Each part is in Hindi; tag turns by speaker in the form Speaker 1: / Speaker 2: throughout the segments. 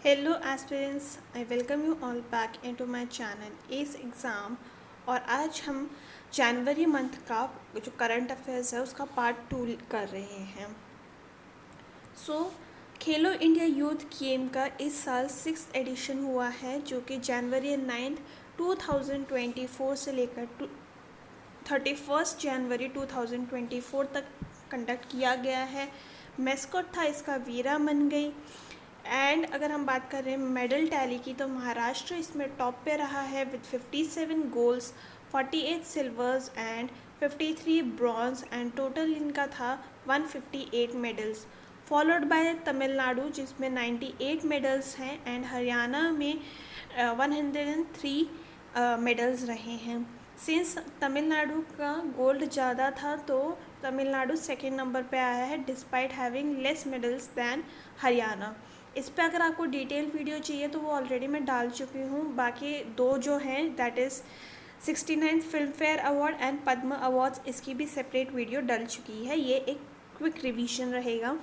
Speaker 1: Hello aspirants, I welcome you all back into my channel S exam. और आज हम जनवरी मंथ का जो करंट अफेयर्स है उसका पार्ट 2 कर रहे हैं। खेलो इंडिया यूथ गेम का इस साल 6th एडिशन हुआ है, जो कि जनवरी 9 2024 से लेकर 31 जनवरी 2024 तक कंडक्ट किया गया है। मैस्कॉट था इसका वीरा मन गई। एंड अगर हम बात करें मेडल टैली की, तो महाराष्ट्र इसमें टॉप पे रहा है with 57 goals, 48 silvers and 53 bronze, and total इनका था 158 मेडल्स। फॉलोड बाय तमिलनाडु जिसमें 98 मेडल्स हैं, एंड हरियाणा में 103 मेडल्स रहे हैं। सिंस तमिलनाडु का गोल्ड ज़्यादा था, तो तमिलनाडु सेकेंड नंबर पे आया है despite having less medals than Haryana. इस पर अगर आपको डिटेल वीडियो चाहिए तो वो ऑलरेडी मैं डाल चुकी हूँ। बाकी दो जो हैं that is 69th film fair award and Padma awards, इसकी भी सेपरेट वीडियो डल चुकी है। ये एक क्विक रिवीजन रहेगा।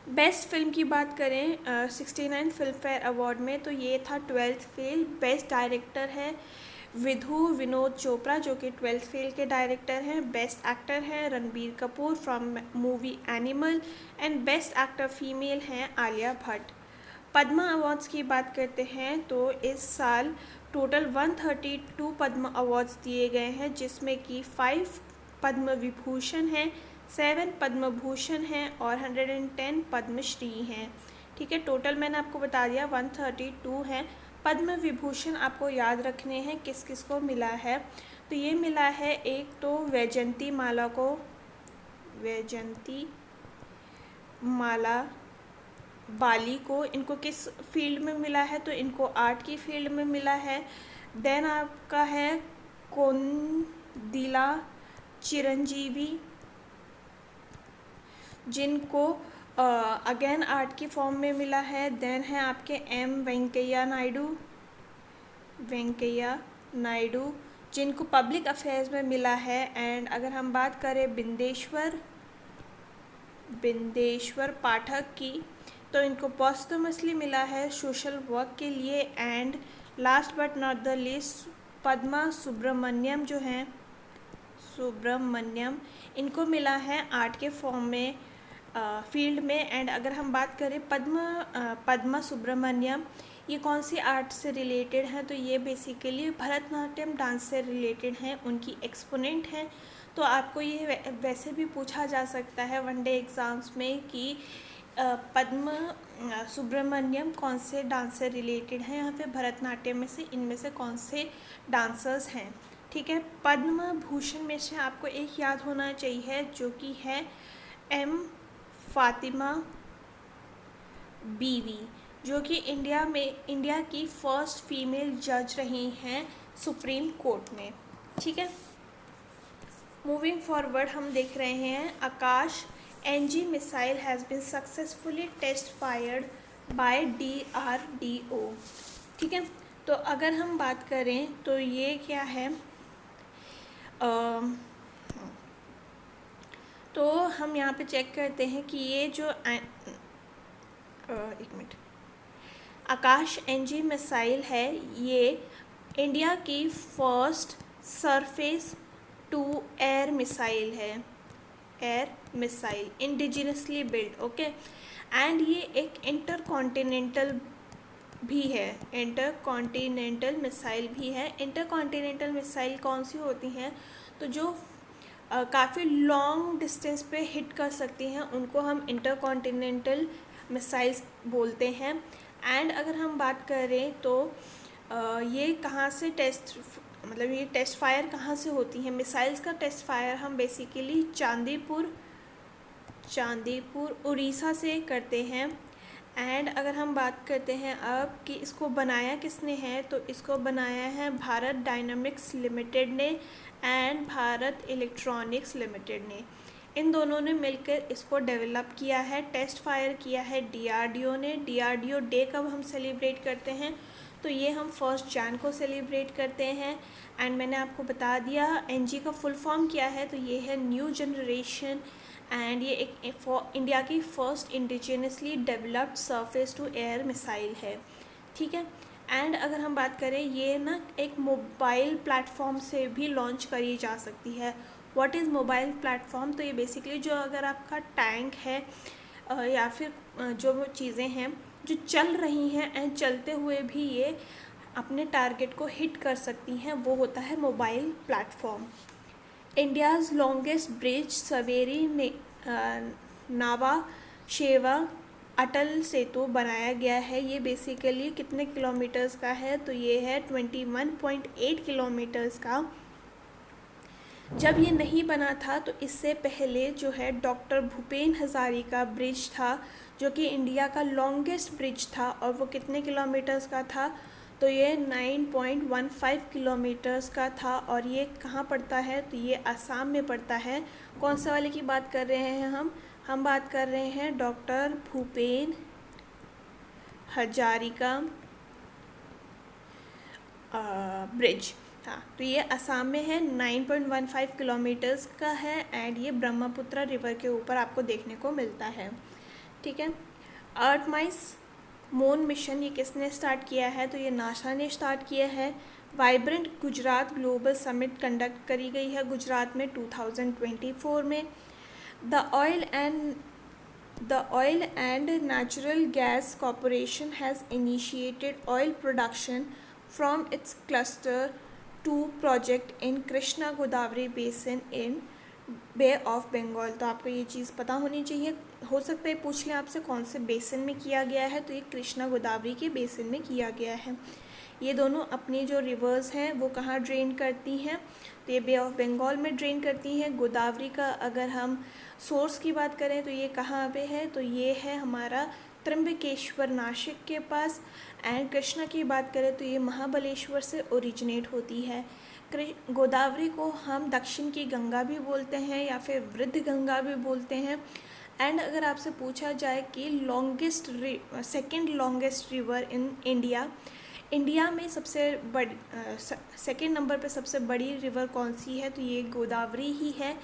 Speaker 1: बेस्ट फिल्म की बात करें 69th फिल्म फेयर अवार्ड में, तो ये था 12th फेल। बेस्ट डायरेक्टर है विधु विनोद चोपड़ा, जो कि 12th फेल के डायरेक्टर हैं। बेस्ट एक्टर है Ranbir Kapoor from movie animal, and best actor female हैं आलिया भट्ट। पद्मा अवार्ड्स की बात करते हैं तो इस साल टोटल 132 पद्म अवार्ड्स दिए गए हैं, जिसमें कि 5 पद्म विभूषण हैं, 7 पद्म भूषण हैं और 110 पद्मश्री हैं। ठीक है, टोटल मैंने आपको बता दिया 132 हैं। पद्म विभूषण आपको याद रखने हैं किस किस को मिला है। तो ये मिला है, एक तो वैजयंती माला को, वैजयंती माला बाली को, इनको किस फील्ड में मिला है, तो इनको आर्ट की फील्ड में मिला है। देन आपका है कोंदिला चिरंजीवी, जिनको अगेन आर्ट की फॉर्म में मिला है। देन है आपके एम वेंकैया नायडू, जिनको पब्लिक अफेयर्स में मिला है। एंड अगर हम बात करें बिंदेश्वर पाठक की, तो इनको पोस्टमसली मिला है सोशल वर्क के लिए। And last but not the least Padma Subrahmanyam जो हैं, इनको मिला है आर्ट के फॉर्म में फील्ड में। एंड अगर हम बात करें पद्मा सुब्रमण्यम, ये कौन सी आर्ट से रिलेटेड हैं, तो ये बेसिकली भरतनाट्यम डांस से रिलेटेड हैं, उनकी एक्सपोनेंट हैं। तो आपको ये वैसे भी पूछा जा सकता है वनडे एग्ज़ाम्स में कि पद्म सुब्रमण्यम कौन से डांस से रिलेटेड हैं, या फिर भरतनाट्यम में से इनमें से कौन से डांसर्स हैं। ठीक है, पद्म भूषण में से आपको एक याद होना चाहिए, जो कि है एम फातिमा बीवी, जो कि इंडिया की फर्स्ट फीमेल जज रही हैं सुप्रीम कोर्ट में। ठीक है, मूविंग फॉरवर्ड हम देख रहे हैं Akash NG missile has been successfully test fired by DRDO। ठीक है, तो अगर हम बात करें तो ये क्या है, तो हम यहाँ पे चेक करते हैं कि ये जो एक मिनट, आकाश एनजी मिसाइल है, ये इंडिया की first surface to air missile है, air missile indigenously build. Okay, and ये एक इंटरकॉन्टिनेंटल भी है, इंटरकॉन्टिनेंटल मिसाइल भी है। इंटरकॉन्टिनेंटल मिसाइल कौन सी होती हैं, तो जो काफ़ी लॉन्ग डिस्टेंस पे हिट कर सकती हैं, उनको हम इंटरकॉन्टिनेंटल मिसाइल्स बोलते हैं। एंड अगर हम बात करें तो ये कहाँ से ये टेस्ट फायर कहाँ से होती हैं, मिसाइल्स का टेस्ट फायर हम बेसिकली चांदीपुर उड़ीसा से करते हैं। एंड अगर हम बात करते हैं अब कि इसको बनाया किसने है, तो इसको बनाया है भारत डायनामिक्स लिमिटेड ने एंड भारत इलेक्ट्रॉनिक्स लिमिटेड ने। इन दोनों ने मिलकर इसको डेवलप किया है, टेस्ट फायर किया है DRDO ने। DRDO डे कब हम सेलिब्रेट करते हैं, तो ये हम 1 जन को सेलिब्रेट करते हैं। एंड मैंने आपको बता दिया NG का फुल फॉर्म क्या है, तो ये है न्यू जनरेशन एंड ये एक इंडिया की first indigenously developed surface to air missile है, ठीक है। एंड अगर हम बात करें, ये ना एक मोबाइल प्लेटफॉर्म से भी लॉन्च करी जा सकती है। What is mobile platform? तो ये बेसिकली जो अगर आपका टैंक है या फिर जो वो चीज़ें हैं जो चल रही हैं एंड चलते हुए भी ये अपने टारगेट को हिट कर सकती हैं, वो होता है mobile platform. India's longest bridge Sewri Nhava Sheva Atal सेतु बनाया गया है। ये बेसिकली कितने किलोमीटर्स का है? तो ये है 21.8 किलोमीटर्स का। जब ये नहीं बना था तो इससे पहले जो है डॉक्टर भूपेन हज़ारिका ब्रिज था, जो कि इंडिया का लॉन्गेस्ट ब्रिज था, और वो कितने किलोमीटर्स का था? तो ये 9.15 किलोमीटर्स का था। और ये कहाँ पड़ता है? तो ये असम में पड़ता है। कौन सा वाले की बात कर रहे हैं हम बात कर रहे हैं डॉक्टर भूपेन हजारिका ब्रिज। हाँ, तो ये असम में है, 9.15 किलोमीटर्स का है एंड ये ब्रह्मपुत्र रिवर के ऊपर आपको देखने को मिलता है, ठीक है। अर्थ माइस मून मिशन ये किसने स्टार्ट किया है? तो ये नासा ने स्टार्ट किया है। Vibrant Gujarat global summit conduct करी गई है गुजरात में 2024 में। The oil and natural gas corporation has initiated oil production from its cluster 2 project in Krishna Godavari basin in Bay of Bengal. तो आपको ये चीज़ पता होनी चाहिए। हो सकता है पूछ लें आपसे कौन से बेसिन में किया गया है, तो ये कृष्णा गोदावरी के बेसिन में किया गया है। ये दोनों अपनी जो रिवर्स हैं वो कहाँ ड्रेन करती हैं? तो ये बे ऑफ बंगाल में ड्रेन करती हैं। गोदावरी का अगर हम सोर्स की बात करें तो ये कहाँ पे है? तो ये है हमारा त्र्यंबकेश्वर नासिक के पास। एंड कृष्णा की बात करें तो ये महाबलेश्वर से ओरिजिनेट होती है। गोदावरी को हम दक्षिण की गंगा भी बोलते हैं या फिर वृद्ध गंगा भी बोलते हैं। एंड अगर आपसे पूछा जाए कि second longest river in India में सबसे बड़ी सेकंड नंबर पे सबसे बड़ी रिवर कौन सी है? तो ये गोदावरी ही है।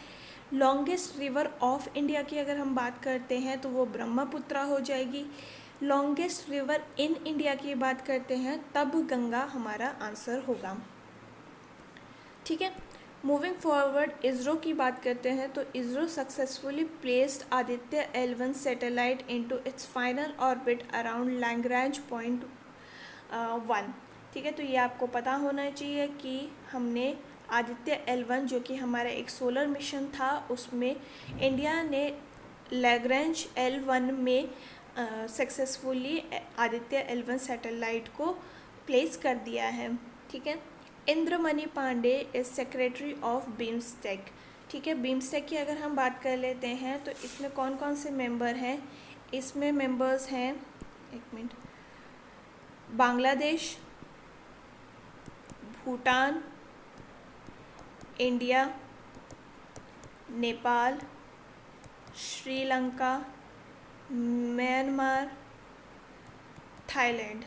Speaker 1: लॉन्गेस्ट रिवर ऑफ इंडिया की अगर हम बात करते हैं तो वो ब्रह्मपुत्र हो जाएगी। लॉन्गेस्ट रिवर इन इंडिया की बात करते हैं तब गंगा हमारा आंसर होगा, ठीक है। मूविंग फॉरवर्ड इसरो की बात करते हैं तो ISRO successfully placed Aditya L1 satellite into its final orbit around Lagrange point 1, ठीक है। तो ये आपको पता होना चाहिए कि हमने आदित्य L1 जो कि हमारा एक सोलर मिशन था, उसमें इंडिया ने लैग्रांज L1 में सक्सेसफुली आदित्य L1 सैटेलाइट को प्लेस कर दिया है, ठीक है। Indramani Pandey is secretary of BIMSTEC, ठीक है। बीम्सटेक की अगर हम बात कर लेते हैं तो इसमें कौन कौन से मेंबर हैं? इसमें मेंबर्स हैं, एक minute, Bangladesh, Bhutan, India, Nepal, Sri Lanka, Myanmar, Thailand,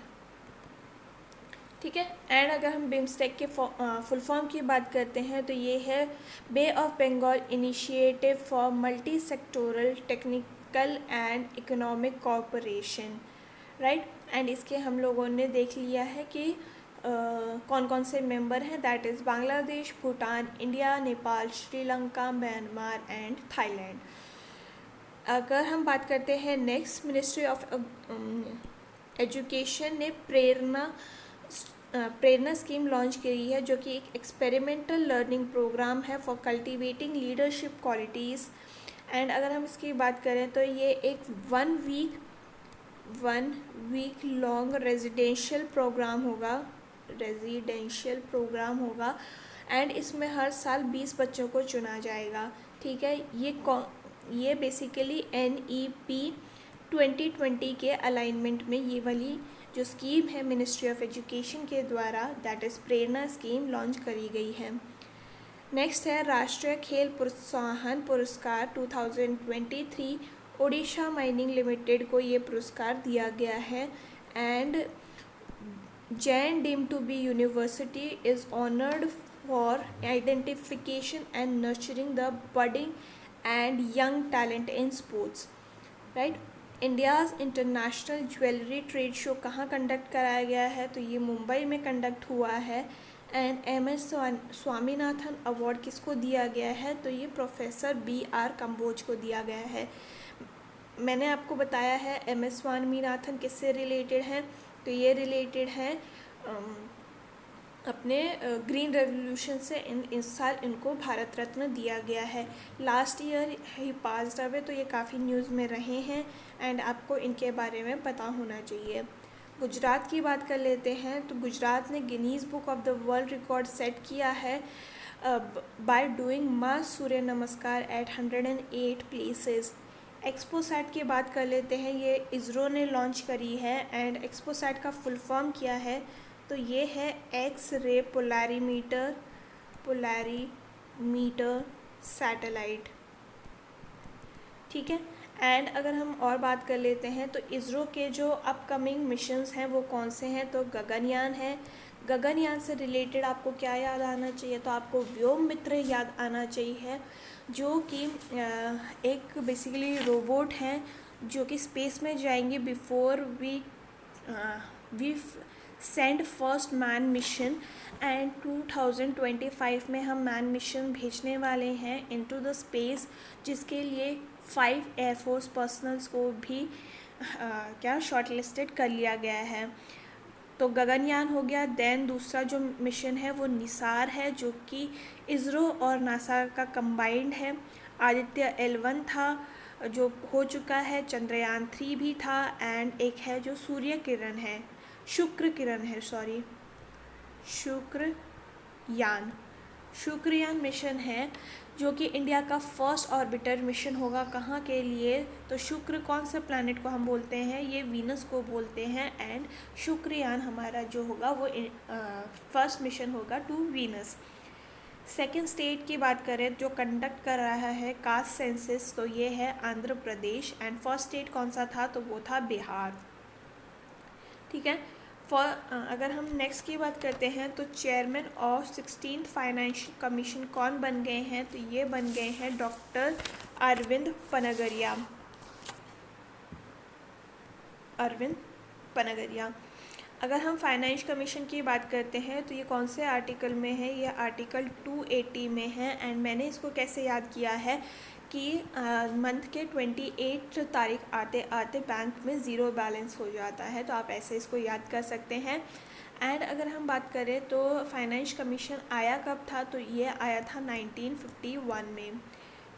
Speaker 1: ठीक है। एंड अगर हम बिम्सटेक के फुल फॉर्म की बात करते हैं तो ये है bay of Bengal initiative for multi sectoral technical and economic cooperation, right. And इसके हम लोगों ने देख लिया है कि कौन कौन से मेंबर हैं, that is Bangladesh, Bhutan, India, Nepal, Sri Lanka, Myanmar and Thailand. अगर हम बात करते हैं नेक्स्ट, मिनिस्ट्री ऑफ एजुकेशन ने प्रेरणा स्कीम लॉन्च करी है, जो कि एक एक्सपेरिमेंटल लर्निंग प्रोग्राम है for cultivating leadership qualities. And अगर हम इसकी बात करें तो ये एक one week long residential program होगा एंड इसमें हर साल 20 बच्चों को चुना जाएगा, ठीक है। ये बेसिकली NEP 2020 के अलाइनमेंट में ये वाली जो स्कीम है मिनिस्ट्री ऑफ एजुकेशन के द्वारा, that is Prerna scheme, launch करी गई है। नेक्स्ट है राष्ट्रीय खेल प्रोत्साहन पुरस्कार 2023, ओडिशा माइनिंग लिमिटेड को ये पुरस्कार दिया गया है। And Jain deemed to be university is honoured for identification and nurturing the budding and young talent in sports, right? India's international jewellery trade show कहाँ कंडक्ट कराया गया है? तो ये मुंबई में कंडक्ट हुआ है। And MS. स्वामीनाथन अवार्ड किसको दिया गया है? तो ये प्रोफेसर B.R. कंबोज को दिया गया है। मैंने आपको बताया है एम.एस. स्वामीनाथन किससे रिलेटेड है? तो ये रिलेटेड है अपने ग्रीन रेवोल्यूशन से। इस साल इनको भारत रत्न दिया गया है। लास्ट ईयर ही पास्ड अवे, तो ये काफ़ी न्यूज़ में रहे हैं एंड आपको इनके बारे में पता होना चाहिए। गुजरात की बात कर लेते हैं। तो गुजरात ने Guinness book of the world record set किया है बाय डूइंग मास सूर्य नमस्कार एट 108 प्लेसेस। एक्सपोसैट की बात कर लेते हैं। ये इसरो ने लॉन्च करी है एंड एक्सपोसैट का फुल फॉर्म क्या है? तो ये है एक्स रे पोलैरीमीटर सैटेलाइट, ठीक है। एंड अगर हम और बात कर लेते हैं तो इसरो के जो अपकमिंग मिशंस हैं वो कौन से हैं? तो गगनयान है। गगनयान से रिलेटेड आपको क्या याद आना चाहिए? तो आपको व्योम मित्र याद आना चाहिए, जो कि एक बेसिकली रोबोट हैं जो कि स्पेस में जाएंगे before we send first man mission. And 2025 में हम मैन मिशन भेजने वाले हैं इनटू द स्पेस, जिसके लिए 5 एयरफोर्स पर्सनल्स को भी क्या शॉर्टलिस्टेड कर लिया गया है। तो गगनयान हो गया। देन दूसरा जो मिशन है वो निसार है, जो कि इसरो और नासा का कंबाइंड है। आदित्य L1 था जो हो चुका है, चंद्रयान 3 भी था एंड एक है जो शुक्रयान मिशन है, जो कि इंडिया का फर्स्ट ऑर्बिटर मिशन होगा। कहाँ के लिए? तो शुक्र कौन से प्लैनेट को हम बोलते हैं? ये वीनस को बोलते हैं। एंड शुक्रयान हमारा जो होगा वो फर्स्ट मिशन होगा टू वीनस। सेकेंड स्टेट की बात करें जो कंडक्ट कर रहा है कास्ट सेंसस, तो ये है Andhra Pradesh. And first state कौन सा था? तो वो था बिहार, ठीक है। अगर हम नेक्स्ट की बात करते हैं तो chairman of 16th financial commission कौन बन गए हैं? तो ये बन गए हैं डॉक्टर अरविंद पनगरिया। अगर हम फाइनेंस कमीशन की बात करते हैं तो ये कौन से आर्टिकल में है? ये आर्टिकल 280 में है। एंड मैंने इसको कैसे याद किया है कि मंथ के 28 तारीख आते आते बैंक में ज़ीरो बैलेंस हो जाता है, तो आप ऐसे इसको याद कर सकते हैं। एंड अगर हम बात करें तो फाइनेंस कमीशन आया कब था? तो ये आया था 1951 में,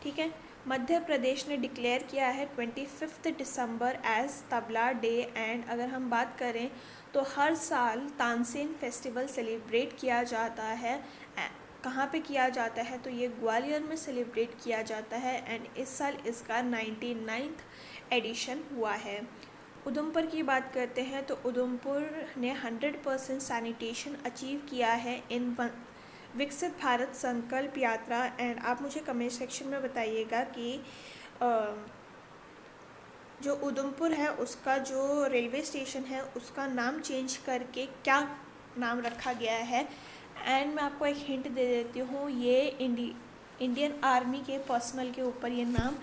Speaker 1: ठीक है। मध्य प्रदेश ने डिक्लेयर किया है 25 दिसंबर एज तबला डे। एंड अगर हम बात करें तो हर साल तानसेन फेस्टिवल सेलिब्रेट किया जाता है। कहाँ पे किया जाता है? तो ये ग्वालियर में सेलिब्रेट किया जाता है। एंड इस साल इसका 99th एडिशन हुआ है। उधमपुर की बात करते हैं तो उधमपुर ने 100% सैनिटेशन अचीव किया है इन विकसित भारत संकल्प यात्रा। एंड आप मुझे कमेंट सेक्शन में बताइएगा कि जो उधमपुर है उसका जो रेलवे स्टेशन है उसका नाम चेंज करके क्या नाम रखा गया है। एंड मैं आपको एक हिंट दे देती हूँ, ये इंडियन आर्मी के पर्सनल के ऊपर ये नाम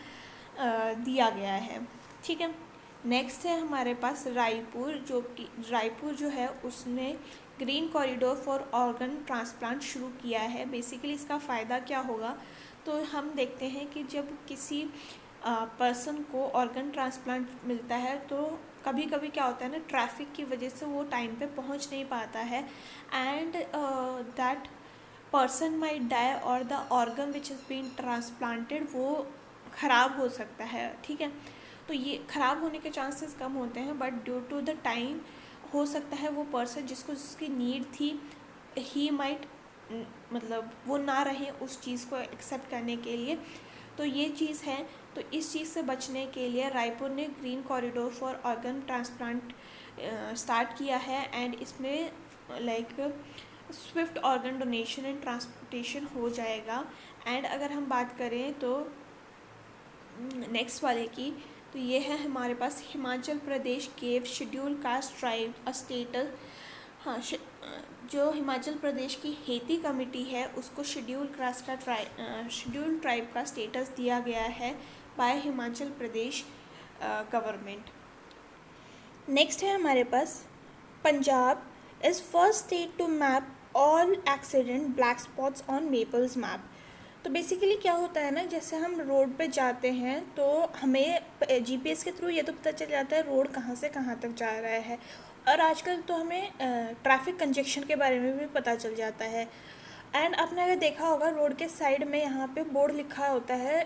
Speaker 1: दिया गया है, ठीक है। नेक्स्ट है हमारे पास रायपुर, जो कि रायपुर जो है उसने green corridor for organ transplant शुरू किया है। बेसिकली इसका फ़ायदा क्या होगा? तो हम देखते हैं कि जब किसी पर्सन को ऑर्गन ट्रांसप्लांट मिलता है तो कभी कभी क्या होता है ना, ट्रैफिक की वजह से वो टाइम पे पहुंच नहीं पाता है and that person might die और the organ which is been transplanted वो ख़राब हो सकता है, ठीक है। तो ये ख़राब होने के चांसेस कम होते हैं, but due to the time हो सकता है वो पर्सन जिसकी नीड थी ही माइट मतलब वो ना रहे उस चीज़ को एक्सेप्ट करने के लिए। तो ये चीज़ है। तो इस चीज़ से बचने के लिए रायपुर ने green corridor for organ transplant start किया है। एंड इसमें like Swift organ donation and transportation हो जाएगा। एंड अगर हम बात करें तो नेक्स्ट वाले की, तो ये है हमारे पास Himachal Pradesh gave scheduled caste tribe a status हाँ, जो हिमाचल प्रदेश की हेती कमेटी है उसको शेड्यूल ट्राइब का स्टेटस दिया गया है by Himachal Pradesh government. Next है हमारे पास Punjab is first state to map all accident black spots on Mappls map. तो बेसिकली क्या होता है ना, जैसे हम रोड पे जाते हैं तो हमें जीपीएस के थ्रू ये तो पता चल जाता है रोड कहाँ से कहाँ तक जा रहा है, और आजकल तो हमें ट्रैफिक कंजेक्शन के बारे में भी पता चल जाता है। एंड आपने अगर देखा होगा रोड के साइड में यहाँ पे बोर्ड लिखा होता है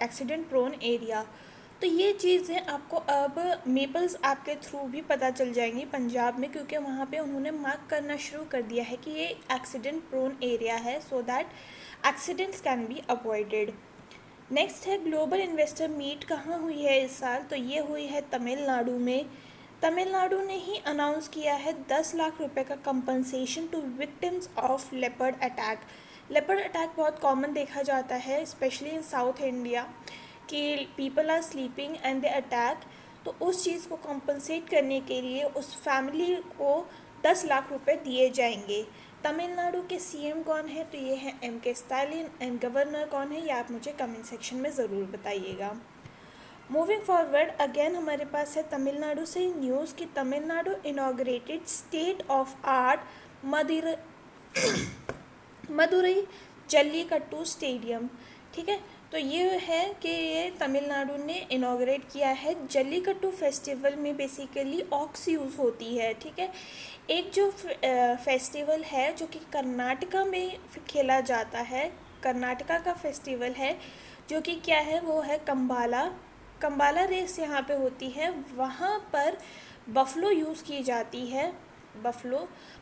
Speaker 1: एक्सीडेंट प्रोन एरिया। तो ये चीज़ें आपको अब मेपल्स ऐप के थ्रू भी पता चल जाएंगी पंजाब में, क्योंकि वहाँ पे उन्होंने मार्क करना शुरू कर दिया है कि ये एक्सीडेंट प्रोन एरिया है, so that accidents can be avoided. Next है ग्लोबल इन्वेस्टर मीट कहाँ हुई है इस साल, तो ये हुई है तमिलनाडु में। तमिलनाडु ने ही अनाउंस किया है 10 लाख रुपए का compensation to victims of leopard attack. Leopard attack बहुत कॉमन देखा जाता है स्पेशली इन साउथ इंडिया, कि people are sleeping and they attack. तो उस चीज़ को कॉम्पनसेट करने के लिए उस फैमिली को 10 लाख रुपए दिए जाएंगे। तमिलनाडु के सीएम कौन है, तो ये है एम.के. स्टालिन, एंड गवर्नर कौन है ये आप मुझे कमेंट सेक्शन में ज़रूर बताइएगा। मूविंग फॉरवर्ड अगेन हमारे पास है तमिलनाडु से न्यूज़ कि Tamil Nadu inaugurated state of art Madurai jallikattu stadium. ठीक है, तो ये है कि ये तमिलनाडु ने इनॉग्रेट किया है। जल्लीकट्टू फेस्टिवल में बेसिकली ऑक्स यूज़ होती है। ठीक है, एक जो फेस्टिवल है जो कि कर्नाटका में खेला जाता है, कर्नाटका का फेस्टिवल है जो कि क्या है, वो है कंबाला रेस यहाँ पे होती है। वहाँ पर बफलो यूज़ की जाती है, बफलो,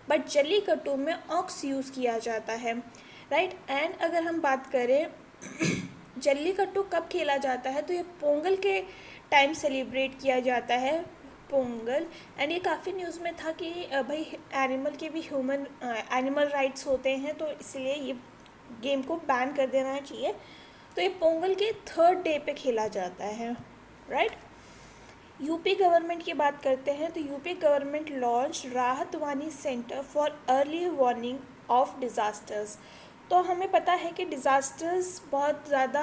Speaker 1: बट जल्लीकट्टू में ऑक्स यूज़ किया जाता है, राइट। एंड अगर हम बात करें जल्लीकट्टू कब खेला जाता है, तो ये पोंगल के टाइम सेलिब्रेट किया जाता है, पोंगल। एंड ये काफ़ी न्यूज़ में था कि भाई एनिमल के भी एनिमल राइट्स होते हैं, तो इसलिए ये गेम को बैन कर देना चाहिए। तो ये पोंगल के 3rd डे पे खेला जाता है, राइट। यूपी गवर्नमेंट की बात करते हैं तो यूपी गवर्नमेंट लॉन्च राहत वानी centre for early warning of disasters. तो हमें पता है कि डिज़ास्टर्स बहुत ज़्यादा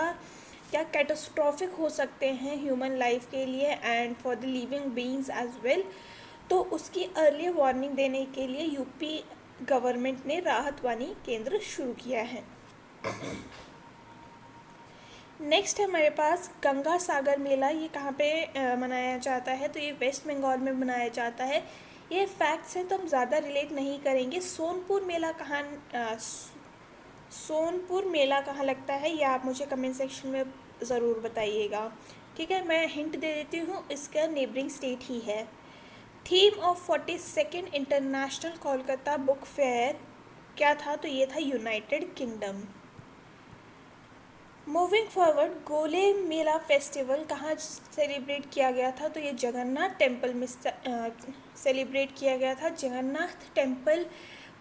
Speaker 1: क्या कैटास्ट्रॉफिक हो सकते हैं ह्यूमन लाइफ के लिए and for the living beings as well. तो उसकी अर्ली वार्निंग देने के लिए यूपी गवर्नमेंट ने राहत वानी केंद्र शुरू किया है। नेक्स्ट है हमारे पास गंगा सागर मेला। ये कहाँ पे मनाया जाता है, तो ये वेस्ट बंगाल में मनाया जाता है। ये फैक्ट्स हैं तो हम ज़्यादा रिलेट नहीं करेंगे। सोनपुर मेला कहाँ लगता है ये आप मुझे कमेंट सेक्शन में ज़रूर बताइएगा। ठीक है, मैं हिंट दे देती हूँ, इसका नेबरिंग स्टेट ही है। Theme of 42nd international Kolkata book fair क्या था, तो ये था यूनाइटेड किंगडम। मूविंग फॉरवर्ड गोले मेला फेस्टिवल कहाँ सेलिब्रेट किया गया था, तो ये जगन्नाथ टेम्पल में सेलिब्रेट किया गया था। जगन्नाथ टेम्पल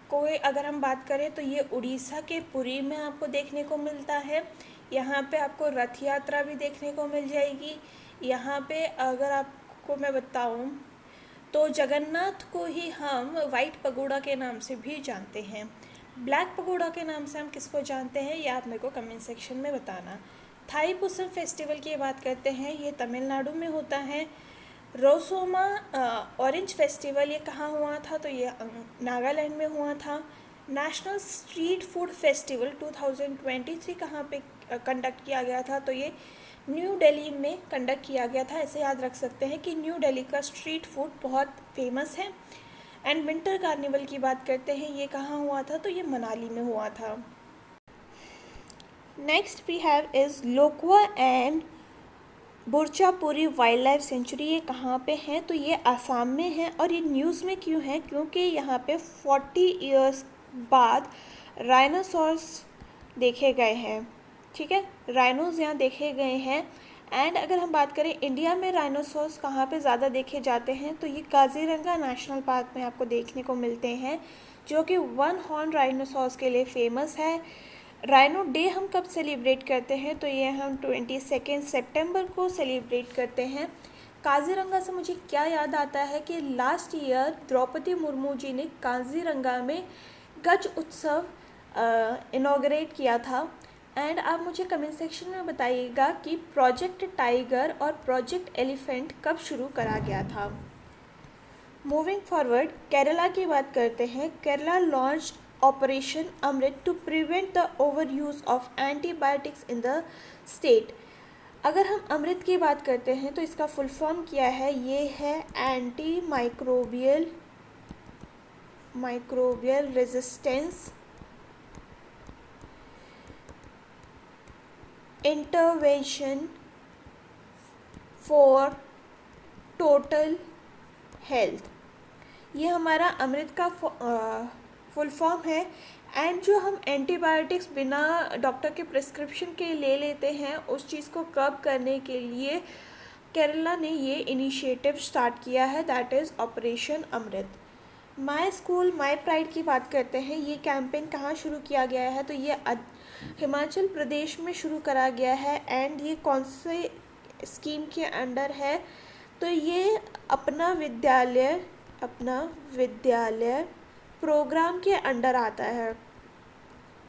Speaker 1: को अगर हम बात करें तो ये उड़ीसा के पुरी में आपको देखने को मिलता है। यहाँ पे आपको रथ यात्रा भी देखने को मिल जाएगी। यहाँ पे अगर आपको मैं बताऊँ तो जगन्नाथ को ही हम वाइट पगोड़ा के नाम से भी जानते हैं। ब्लैक पगोड़ा के नाम से हम किसको जानते हैं ये आप मेरे को कमेंट सेक्शन में बताना। थाई पुसम फेस्टिवल की बात करते हैं, ये तमिलनाडु में होता है। रोसोमा ऑरेंज फेस्टिवल ये कहाँ हुआ था, तो ये नागालैंड में हुआ था। नेशनल स्ट्रीट फूड फेस्टिवल 2023 कहाँ पे कंडक्ट किया गया था, तो ये न्यू दिल्ली में कंडक्ट किया गया था। ऐसे याद रख सकते हैं कि न्यू दिल्ली का स्ट्रीट फूड बहुत फेमस है। एंड विंटर कार्निवल की बात करते हैं, ये कहाँ हुआ था, तो ये मनाली में हुआ था। नेक्स्ट वी हैव इज़ लोकवा एंड बुरचापुरी वाइल्ड लाइफ सेंचुरी। ये कहाँ पे हैं, तो ये आसाम में है। और ये न्यूज़ में क्यों है, क्योंकि यहाँ पे 40 ईयर्स बाद राइनोसॉर्स देखे गए हैं। ठीक है, राइनोज यहाँ देखे गए हैं। एंड अगर हम बात करें इंडिया में राइनोसॉर्स कहाँ पे ज़्यादा देखे जाते हैं, तो ये काजीरंगा नेशनल पार्क में आपको देखने को मिलते हैं, जो कि 1 हॉर्न राइनोसॉर्स के लिए फेमस है। राइनो डे हम कब सेलिब्रेट करते हैं, तो ये हम 22 सितंबर को सेलिब्रेट करते हैं। काजीरंगा से मुझे क्या याद आता है कि लास्ट ईयर द्रौपदी मुर्मू जी ने काजीरंगा में गज उत्सव इनॉग्रेट किया था। एंड आप मुझे कमेंट सेक्शन में बताइएगा कि प्रोजेक्ट टाइगर और प्रोजेक्ट एलिफेंट कब शुरू करा गया था। मूविंग फॉरवर्ड, केरला की बात करते हैं। Kerala launch operation Amrit to prevent the over use of antibiotics in the state. अगर हम अमृत की बात करते हैं तो इसका फुल फॉर्म क्या है, ये है anti microbial resistance intervention for total health. ये हमारा अमृत का फुल फॉर्म है। एंड जो हम एंटीबायोटिक्स बिना डॉक्टर के प्रिस्क्रिप्शन के ले लेते हैं, उस चीज़ को कर्ब करने के लिए केरला ने ये इनिशिएटिव स्टार्ट किया है, that is operation Amrit. My school my pride की बात करते हैं। ये कैंपेन कहाँ शुरू किया गया है, तो ये हिमाचल प्रदेश में शुरू करा गया है। एंड ये कौन से स्कीम के अंडर है, तो ये अपना विद्यालय प्रोग्राम के अंडर आता है।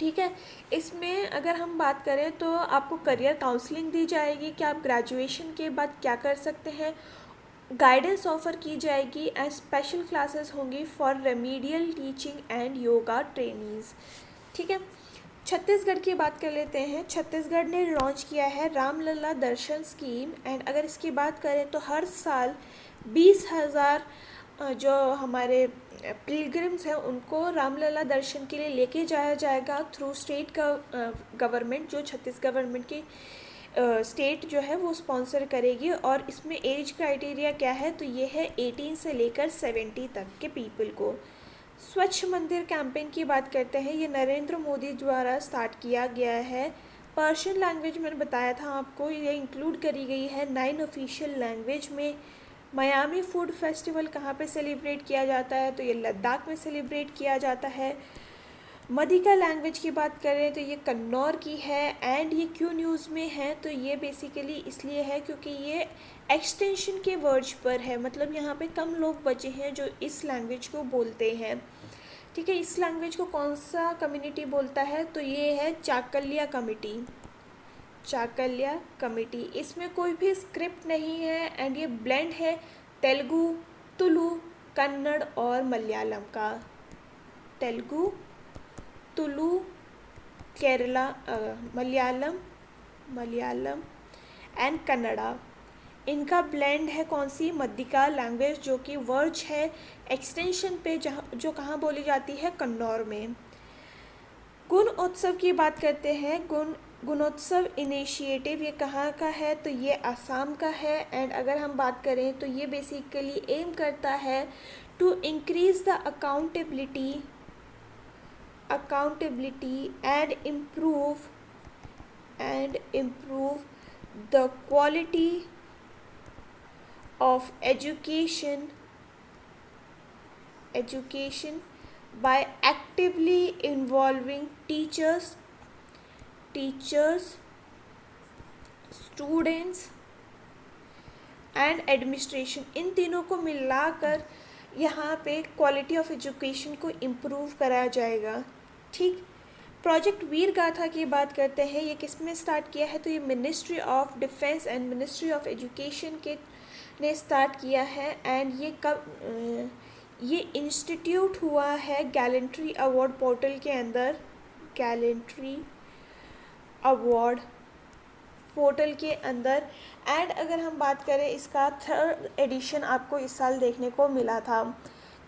Speaker 1: ठीक है, इसमें अगर हम बात करें तो आपको करियर काउंसलिंग दी जाएगी कि आप ग्रेजुएशन के बाद क्या कर सकते हैं, गाइडेंस ऑफर की जाएगी एंड स्पेशल क्लासेस होंगी for remedial teaching and yoga trainees. ठीक है, छत्तीसगढ़ की बात कर लेते हैं। छत्तीसगढ़ ने लॉन्च किया है रामलला दर्शन स्कीम। एंड अगर इसकी बात करें तो हर साल 20,000 जो हमारे पिलग्रिम्स हैं उनको रामलला दर्शन के लिए लेके जाया जाएगा थ्रू स्टेट का गवर्नमेंट, जो छत्तीसगढ़ गवर्नमेंट की स्टेट जो है वो स्पॉन्सर करेगी। और इसमें एज क्राइटेरिया क्या है, तो ये है 18 से लेकर 70 तक के पीपल को। स्वच्छ मंदिर कैंपेन की बात करते हैं। ये नरेंद्र मोदी द्वारा स्टार्ट किया गया है। पर्शियन लैंग्वेज मैंने बताया था आपको, ये इंक्लूड करी गई है 9 ऑफिशियल लैंग्वेज में। मियामी फूड फेस्टिवल कहाँ पे सेलिब्रेट किया जाता है, तो ये लद्दाख में सेलिब्रेट किया जाता है। मदिका लैंग्वेज की बात करें तो ये कन्नौर की है। एंड ये क्यों न्यूज़ में है, तो ये बेसिकली इसलिए है क्योंकि ये एक्सटेंशन के वर्ड्स पर है, मतलब यहाँ पे कम लोग बचे हैं जो इस लैंग्वेज को बोलते हैं। ठीक है, इस लैंग्वेज को कौन सा कम्युनिटी बोलता है, तो ये है चाकलिया कमिटी। इसमें कोई भी स्क्रिप्ट नहीं है एंड ये ब्लेंड है तेलुगु, तुलु, कन्नड़ और मलयालम का। तेलुगु, तुलु, केरला मलयालम एंड कन्नड़ा, इनका ब्लेंड है कौन सी, मदिका लैंग्वेज, जो कि वर्ड्स है एक्सटेंशन पे जो कहाँ बोली जाती है, कन्नौर में। गुण उत्सव की बात करते हैं। गुणोत्सव इनिशिएटिव ये कहाँ का है, तो ये असम का है। एंड अगर हम बात करें तो ये बेसिकली एम करता है to increase the accountability and improve the quality of education by actively involving teachers, students and administration। इन तीनों को मिलाकर यहाँ पे क्वालिटी ऑफ एजुकेशन को इम्प्रूव कराया जाएगा। ठीक, प्रोजेक्ट वीर गाथा की बात करते हैं। ये किस में स्टार्ट किया है, तो ये ministry of defence and ministry of education के ने स्टार्ट किया है। एंड ये इंस्टीट्यूट हुआ है गैलेंट्री अवार्ड पोर्टल के अंदर, एंड अगर हम बात करें इसका 3rd एडिशन आपको इस साल देखने को मिला था।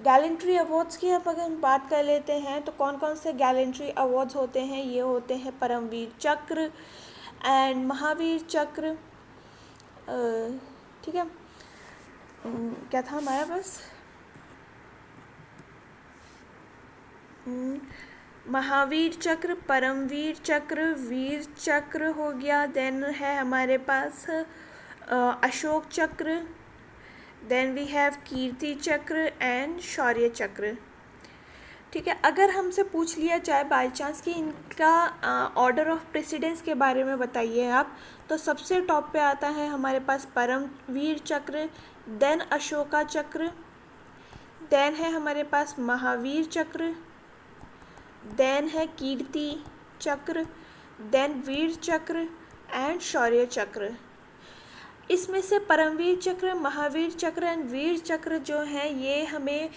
Speaker 1: गैलेंट्री अवार्ड्स की अब अगर हम बात कर लेते हैं तो कौन कौन से गैलेंट्री अवार्ड्स होते हैं, ये होते हैं परमवीर चक्र एंड महावीर चक्र। ठीक है, क्या था हमारा बस महावीर चक्र, परमवीर चक्र, वीर चक्र हो गया। देन है हमारे पास अशोक चक्र, देन वी हैव कीर्ति चक्र एंड शौर्य चक्र। ठीक है, अगर हमसे पूछ लिया जाए बाय चांस कि इनका ऑर्डर ऑफ प्रेसिडेंस के बारे में बताइए आप, तो सबसे टॉप पे आता है हमारे पास परमवीर चक्र, देन अशोका चक्र, देन है हमारे पास महावीर चक्र, देन है कीर्ति चक्र, देन वीर चक्र एंड शौर्य चक्र। इसमें से परमवीर चक्र, महावीर चक्र एंड वीर चक्र जो हैं ये हमें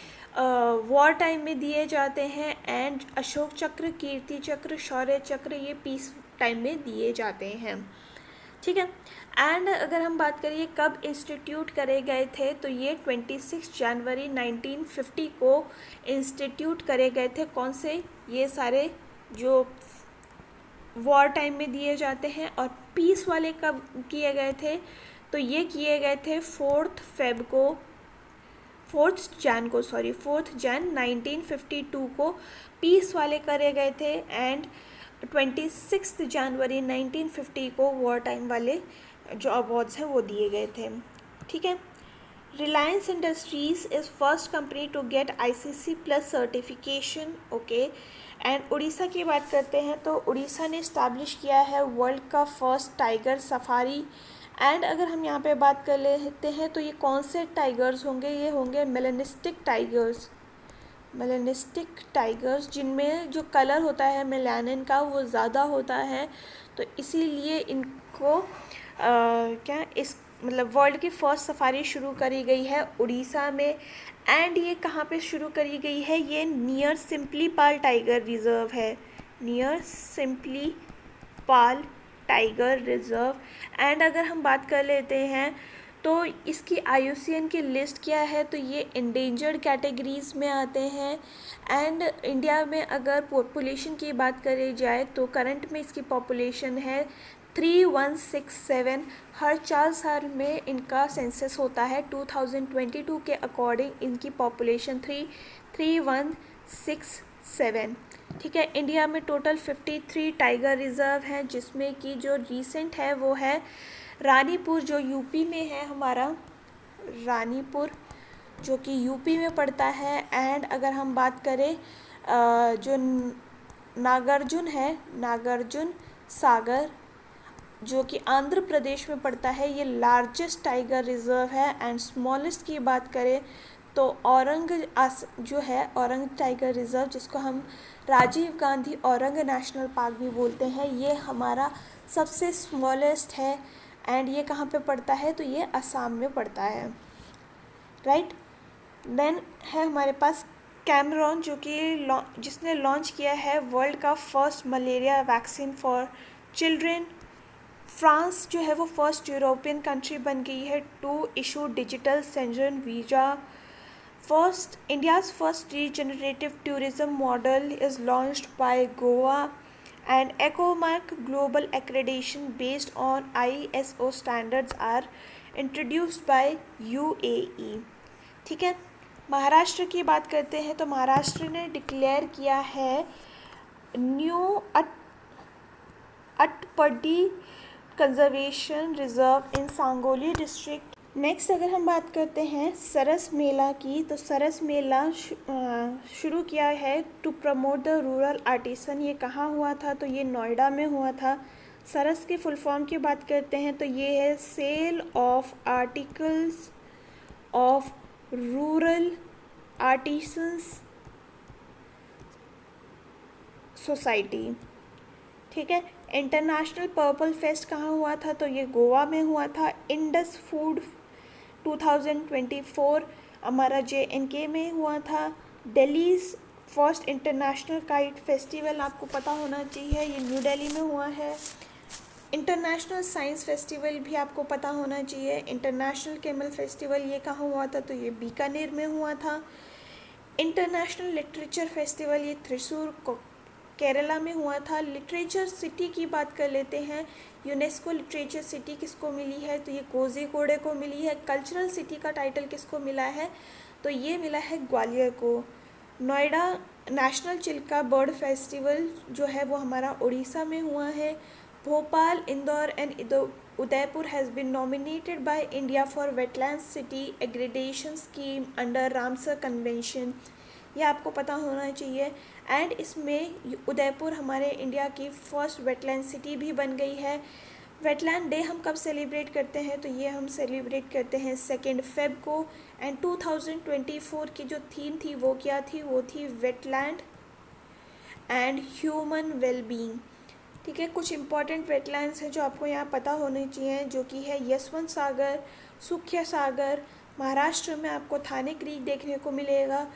Speaker 1: वॉर टाइम में दिए जाते हैं, एंड अशोक चक्र, कीर्ति चक्र, शौर्य चक्र ये पीस टाइम में दिए जाते हैं, ठीक है। एंड अगर हम बात करिए कब इंस्टीट्यूट करे गए थे, तो ये 26 जनवरी 1950 को इंस्टीट्यूट करे गए थे। कौन से? ये सारे जो वॉर टाइम में दिए जाते हैं। और पीस वाले कब किए गए थे, तो ये किए गए थे 4 जैन 1952 को पीस वाले करे गए थे, एंड 26 जनवरी 1950 को वॉर टाइम वाले जो अवार्ड्स हैं वो दिए गए थे, ठीक है। Reliance industries is first company to get ICC plus certification, okay. And Odisha की बात करते हैं तो उड़ीसा ने इस्टेब्लिश किया है वर्ल्ड का फर्स्ट टाइगर सफारी। एंड अगर हम यहाँ पे बात कर लेते हैं तो ये कौन से टाइगर्स होंगे, ये होंगे मेलेनिस्टिक टाइगर्स, जिनमें जो कलर होता है मेलानिन का वो ज़्यादा होता है, तो इसीलिए इनको मतलब वर्ल्ड की फर्स्ट सफारी शुरू करी गई है उड़ीसा में। एंड ये कहाँ पे शुरू करी गई है, ये नियर सिम्पलीपाल टाइगर रिजर्व है, नियर सिम्पलीपाल टाइगर रिजर्व। एंड अगर हम बात कर लेते हैं तो इसकी IUCN की लिस्ट क्या है, तो ये इंडेंजर्ड कैटेगरीज में आते हैं। एंड इंडिया में अगर पॉपुलेशन की बात करी जाए तो करंट में इसकी पॉपुलेशन है 3167। हर 4 साल में इनका सेंसस होता है। 2022 के अकॉर्डिंग इनकी पॉपुलेशन 3167, ठीक है। इंडिया में टोटल 53 टाइगर रिजर्व हैं, जिसमें कि जो रीसेंट है वो है रानीपुर, जो यूपी में है हमारा, रानीपुर जो कि यूपी में पड़ता है। एंड अगर हम बात करें जो नागार्जुन है, नागार्जुन सागर जो कि आंध्र प्रदेश में पड़ता है, ये लार्जेस्ट टाइगर रिजर्व है। एंड स्मॉलेस्ट की बात करें तो औरंग टाइगर रिजर्व, जिसको हम राजीव गांधी औरंग नेशनल पार्क भी बोलते हैं, ये हमारा सबसे स्मॉलेस्ट है। एंड ये कहाँ पे पड़ता है, तो ये असम में पड़ता है, राइट। देन है हमारे पास कैमरॉन, जो कि जिसने लॉन्च किया है वर्ल्ड का first malaria vaccine for children. France जो है वो फर्स्ट यूरोपियन कंट्री बन गई है to issue digital Schengen visa. India's first regenerative tourism model is launched by Goa, and Ecomark global accreditation based on ISO standards are introduced by UAE, ठीक है। महाराष्ट्र की बात करते हैं तो महाराष्ट्र ने डिक्लेयर किया है new Atpadi conservation reserve in Sangli district. Next अगर हम बात करते हैं सरस मेला की, तो सरस मेला शुरू किया है to promote the rural artisan. ये कहाँ हुआ था, तो ये नोएडा में हुआ था। सरस की फुल फॉर्म की बात करते हैं तो ये है sale of articles of rural artisans society, ठीक है। इंटरनेशनल पर्पल फेस्ट कहाँ हुआ था, तो ये गोवा में हुआ था। इंडस फूड 2024 हमारा JNK में हुआ था। Delhi first international kite festival आपको पता होना चाहिए, ये न्यू दिल्ली में हुआ है। इंटरनेशनल साइंस फेस्टिवल भी आपको पता होना चाहिए। इंटरनेशनल कैमल फेस्टिवल ये कहाँ हुआ था, तो ये बीकानेर में हुआ था। इंटरनेशनल लिटरेचर फेस्टिवल ये त्रिशूर केरला में हुआ था। लिटरेचर सिटी की बात कर लेते हैं, यूनेस्को लिटरेचर सिटी किसको मिली है, तो ये कोझिकोड को मिली है। कल्चरल सिटी का टाइटल किसको मिला है, तो ये मिला है ग्वालियर को। Noida national Chilika bird festival जो है वो हमारा उड़ीसा में हुआ है। Bhopal, Indore and Udaipur has been nominated by India for wetland city accreditation scheme under Ramsar convention, ये आपको पता होना चाहिए। एंड इसमें उदयपुर हमारे इंडिया की फर्स्ट वेटलैंड सिटी भी बन गई है। वेटलैंड डे हम कब सेलिब्रेट करते हैं, तो ये हम सेलिब्रेट करते हैं 2 फेब को। एंड 2024 की जो थीम थी वो क्या थी, वो थी वेटलैंड एंड ह्यूमन वेलबींग। ठीक है, कुछ इंपॉर्टेंट वेटलैंड्स हैं जो आपको यहाँ पता होने चाहिए, जो कि है यशवंत सागर, सुख्या सागर, महाराष्ट्र में आपको थाने क्रीक देखने को मिलेगा,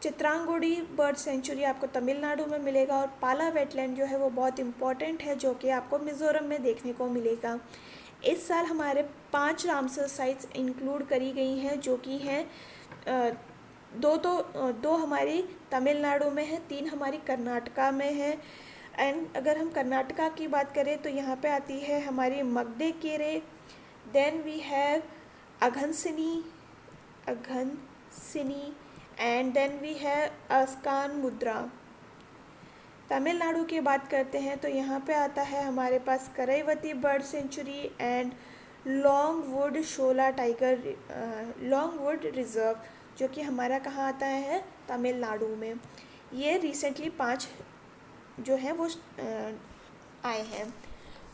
Speaker 1: चित्रांगुड़ी बर्ड सेंचुरी आपको तमिलनाडु में मिलेगा, और पाला वेटलैंड जो है वो बहुत इंपॉर्टेंट है जो कि आपको मिज़ोरम में देखने को मिलेगा। इस साल हमारे 5 रामसर साइट्स इंक्लूड करी गई हैं, जो कि हैं दो हमारी तमिलनाडु में है, 3 हमारी कर्नाटका में है। एंड अगर हम कर्नाटका की बात करें तो यहाँ पे आती है हमारी Magadekere, then we have Aghanashini and then we have Ankasamudra. Tamil Nadu की बात करते हैं तो यहाँ पे आता है हमारे पास Karaivetti bird sanctuary and Longwood Shola Longwood reserve, जो कि हमारा कहाँ आता है, तमिलनाडु में। ये रिसेंटली 5 जो हैं वो आए हैं।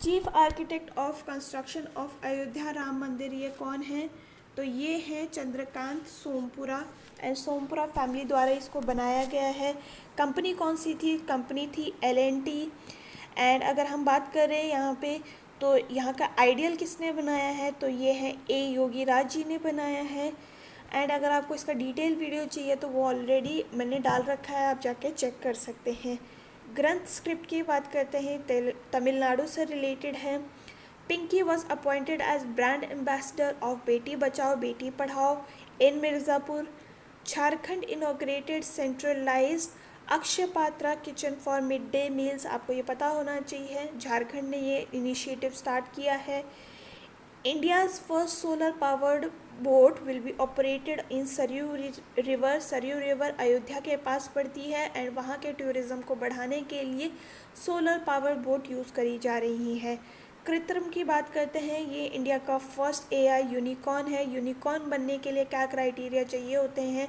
Speaker 1: Chief architect of construction of Ayodhya Ram मंदिर ये कौन है, तो ये है चंद्रकांत सोमपुरा, एंड सोमपुरा फैमिली द्वारा इसको बनाया गया है। कंपनी कौन सी थी, कंपनी थी L&T। एंड अगर हम बात करें यहाँ पे तो यहाँ का आइडियल किसने बनाया है, तो ये है A योगी राज जी ने बनाया है। एंड अगर आपको इसका डिटेल वीडियो चाहिए तो वो ऑलरेडी मैंने डाल रखा है, आप जाके चेक कर सकते हैं। ग्रंथ स्क्रिप्ट की बात करते हैं, तमिलनाडु से रिलेटेड है। Pinki was appointed as brand ambassador of Beti Bachao Beti Padhao in Mirzapur. Jharkhand inaugurated centralised Akshaya Patra kitchen for mid day meals, आपको ये पता होना चाहिए, झारखंड ने ये इनिशिएटिव स्टार्ट किया है। India's first solar powered boat will be operated in Saryu river Ayodhya के पास पड़ती है, एंड वहाँ के टूरिज़्म को बढ़ाने के लिए सोलर पावर बोट यूज़ करी जा रही है। कृत्रिम की बात करते हैं, ये इंडिया का फर्स्ट AI यूनिकॉर्न है। यूनिकॉर्न बनने के लिए क्या क्राइटेरिया चाहिए होते हैं,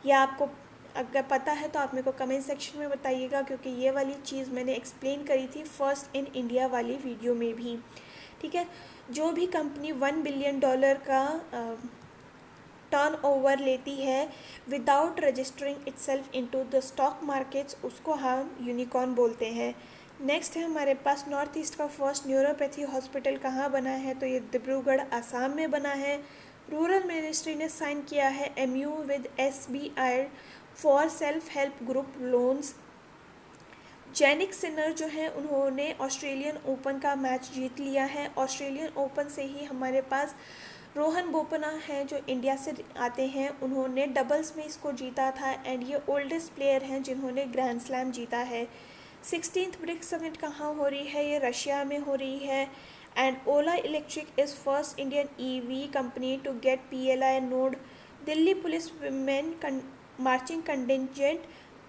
Speaker 1: या आपको अगर पता है तो आप मेरे को कमेंट सेक्शन में बताइएगा, क्योंकि ये वाली चीज़ मैंने एक्सप्लेन करी थी फर्स्ट इन इंडिया वाली वीडियो में भी। ठीक है, जो भी कंपनी $1 बिलियन का टर्नओवर लेती है without registering itself into the stock markets, उसको हम यूनिकॉर्न बोलते हैं। नेक्स्ट है हमारे पास नॉर्थ ईस्ट का फर्स्ट न्यूरोपैथी हॉस्पिटल कहाँ बना है, तो ये डिब्रूगढ़ आसाम में बना है। रूरल मिनिस्ट्री ने साइन किया है MU with SBI for self help group loans. Jannik Sinner जो है उन्होंने ऑस्ट्रेलियन ओपन का मैच जीत लिया है। ऑस्ट्रेलियन ओपन से ही हमारे पास रोहन बोपन्ना है जो इंडिया से आते हैं, उन्होंने डबल्स में इसको जीता था, एंड ये ओल्डेस्ट प्लेयर हैं जिन्होंने ग्रैंड स्लैम जीता है। 16th ब्रिक्स समिट कहाँ हो रही है, ये रशिया में हो रही है। And Ola electric is first Indian EV company to get PLI nod. Delhi police women marching contingent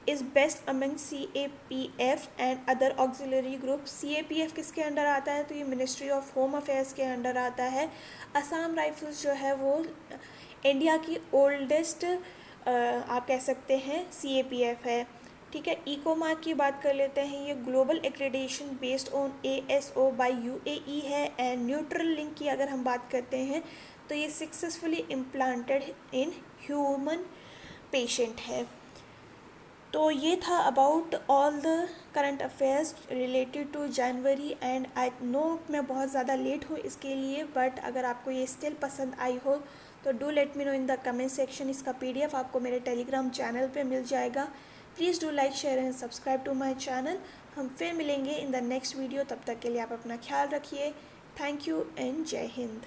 Speaker 1: is best among CAPF and other auxiliary group. CAPF किसके अंडर आता है, तो ये मिनिस्ट्री ऑफ होम अफेयर्स के अंडर आता है। असम राइफल्स जो है वो इंडिया की ओल्डेस्ट आप कह सकते हैं CAPF है। ठीक है, इकोमार्क की बात कर लेते हैं, ये global accreditation based on ASO by UAE है। एंड न्यूट्रल लिंक की अगर हम बात करते हैं तो ये successfully implanted in human patient है। तो ये था about all the current affairs related to January. And I know मैं बहुत ज़्यादा लेट हूँ इसके लिए, बट अगर आपको ये स्टिल पसंद आई हो तो do let me know in the comment section. इसका PDF आपको मेरे टेलीग्राम चैनल पे मिल जाएगा। Please do like share and subscribe to my channel. हम फिर मिलेंगे इन द नेक्स्ट वीडियो, तब तक के लिए आप अपना ख्याल रखिए। थैंक यू एंड जय हिंद।